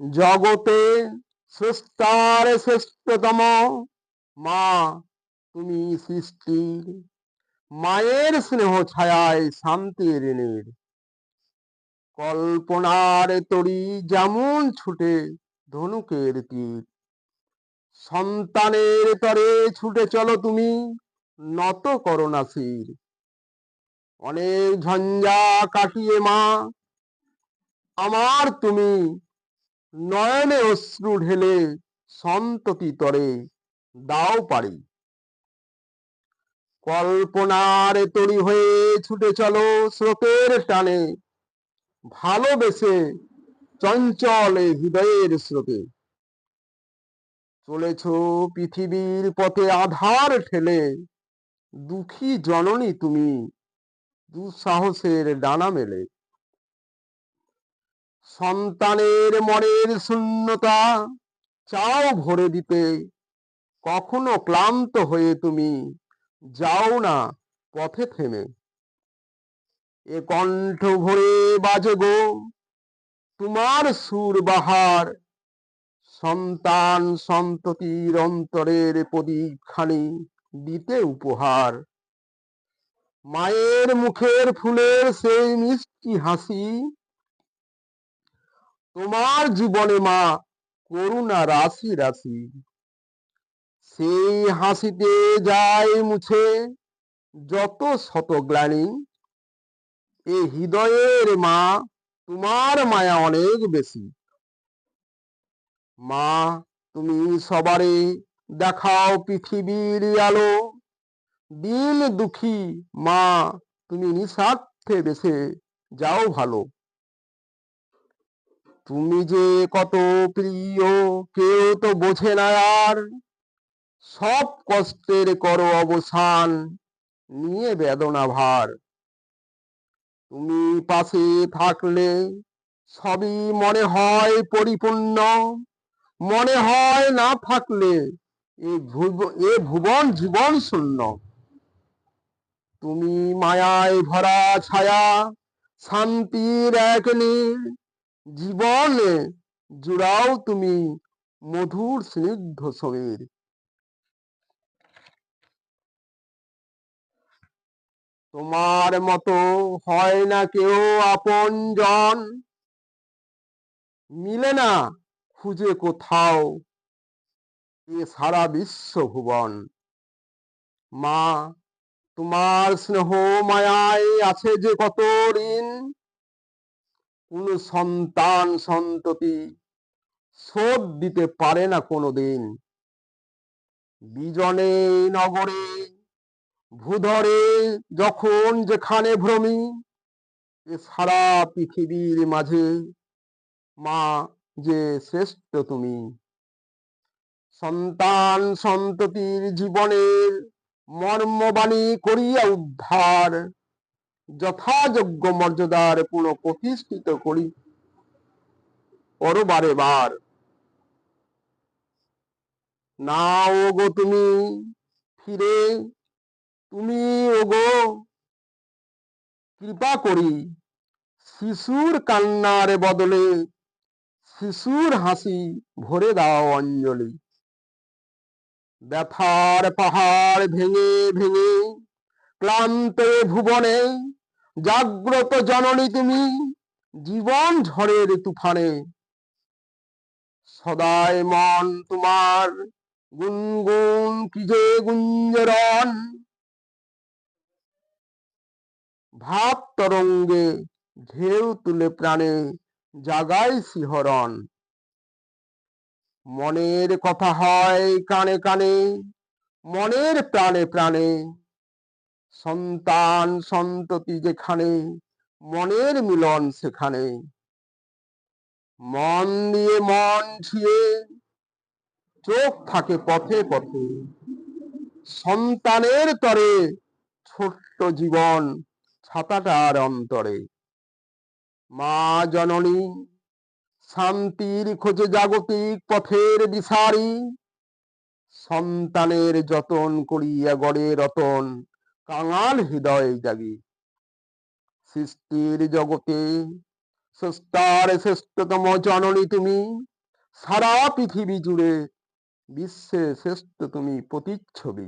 জগতে স্রষ্টার শ্রেষ্ঠতম মা তুমি সৃষ্টির, মায়ের স্নেহ ছায়ায় শান্তির নীড়। কল্পনার তরি যেমন ছুটে ধনুকের তীর, সন্তানের তরে ছুটে চলো তুমি, নত করো না শির। অনেক ঝঞ্ঝা কাটিয়ে মা আমার তুমি, নয়নে অশ্রু ঢেলে সন্ততি তরে দাও পারি। কল্পনার তরি হয়ে ছুটে চলো স্রোতের টানে, ভালোবেসে চঞ্চল হৃদয়ের স্রোতে। চলেছ পৃথিবীর পথে আধার ঠেলে, দুঃখী জননী তুমি দুঃসাহসের ডানা মেলে। সন্তানের মনের শূন্যতা চাও ভরে দিতে, কখনো ক্লান্ত হয়ে তুমি যাও না পথে থেমে। এ কণ্ঠ ভরে বাজে গো তোমার সুর বাহার, সন্তান সন্ততির অন্তরের প্রদীপ খানি দিতে উপহার। মায়ের মুখের ফুলের সেই মিষ্টি হাসি, তোমার জীবনে মা করুণা রাশি রাশি। সেই হাসিতে যায় মুছে যত শত গ্লানি, এ হৃদয়ের মা তোমার মায়া অনেক বেশি। মা তুমি সবারে দেখাও পৃথিবীর আলো, দিন দুঃখী মা তুমি নিঃস্বার্থে বেঁচে যাও ভালো। তুমি যে কত প্রিয় কেউ তো বোঝে না আর, সব কষ্টের করো অবসান নিয়ে বেদনা ভার। তুমি পাশে থাকলে সবই মনে হয় পরিপূর্ণ, মনে হয় না থাকলে এ ভুবন জীবন শূন্য। তুমি মায়ায় ভরা ছায়া, শান্তির এক নীড়, জীবনে জুড়াও তুমি মধুর স্নিগ্ধ সমীর। তোমার মতো হয় না কেউ আপনজন, মিলে না খুঁজে কোথাও এ সারা বিশ্ব ভুবন। মা তোমার স্নেহ মায়ায় আছে যে কত ঋণ, কোন সন্তান সন্ততি শোধ দিতে পারে না কোনোদিন। বিজনে নগরে ভূধরে যখন যেখানে ভ্রমি, এ সারা পৃথিবীর মাঝে মা যে শ্রেষ্ঠ তুমি। সন্তান সন্ততির জীবনের মর্মবাণী করিয়া উদ্ধার, যথাযোগ্য মর্যাদার পুনঃ প্রতিষ্ঠিত করি পরবারে বার। নাও গো তুমি ফিরে, তুমি ওগো কৃপা করি, শিশুর কান্নার বদলে শিশুর হাসি ভরে দাও অঞ্জলি। ব্যথার পাহাড় ভেঙে ভেঙে ক্লান্ত ভুবনে জাগ্রত জননী তুমি, জীবন ঝড়ের তুফানে সদাই মন তোমার গুনগুন কি যে গুঞ্জরণ। ভাব তরঙ্গে ঢেউ তুলে প্রাণে জাগায় শিহরণ। মনের কথা হয় কানে কানে, মনের প্রাণে প্রাণে, সন্তান সন্ততি যেখানে মনের মিলন সেখানে। মন দিয়ে মন ছুঁয়ে চোখ থাকে পথে পথে, সন্তানের তরে ছোট্ট জীবন ছাতাটার অন্তরে। মা জননী শান্তির খোঁজে জাগতিক পথের দিশারি, সন্তানের যতন করিয়া গড়ে রতন কাঙাল হৃদয় জাগি। সৃষ্টির জগতে স্রষ্টার শ্রেষ্ঠতম জননী তুমি, সারা পৃথিবী জুড়ে বিশ্বের শ্রেষ্ঠ তুমি প্রতিচ্ছবি।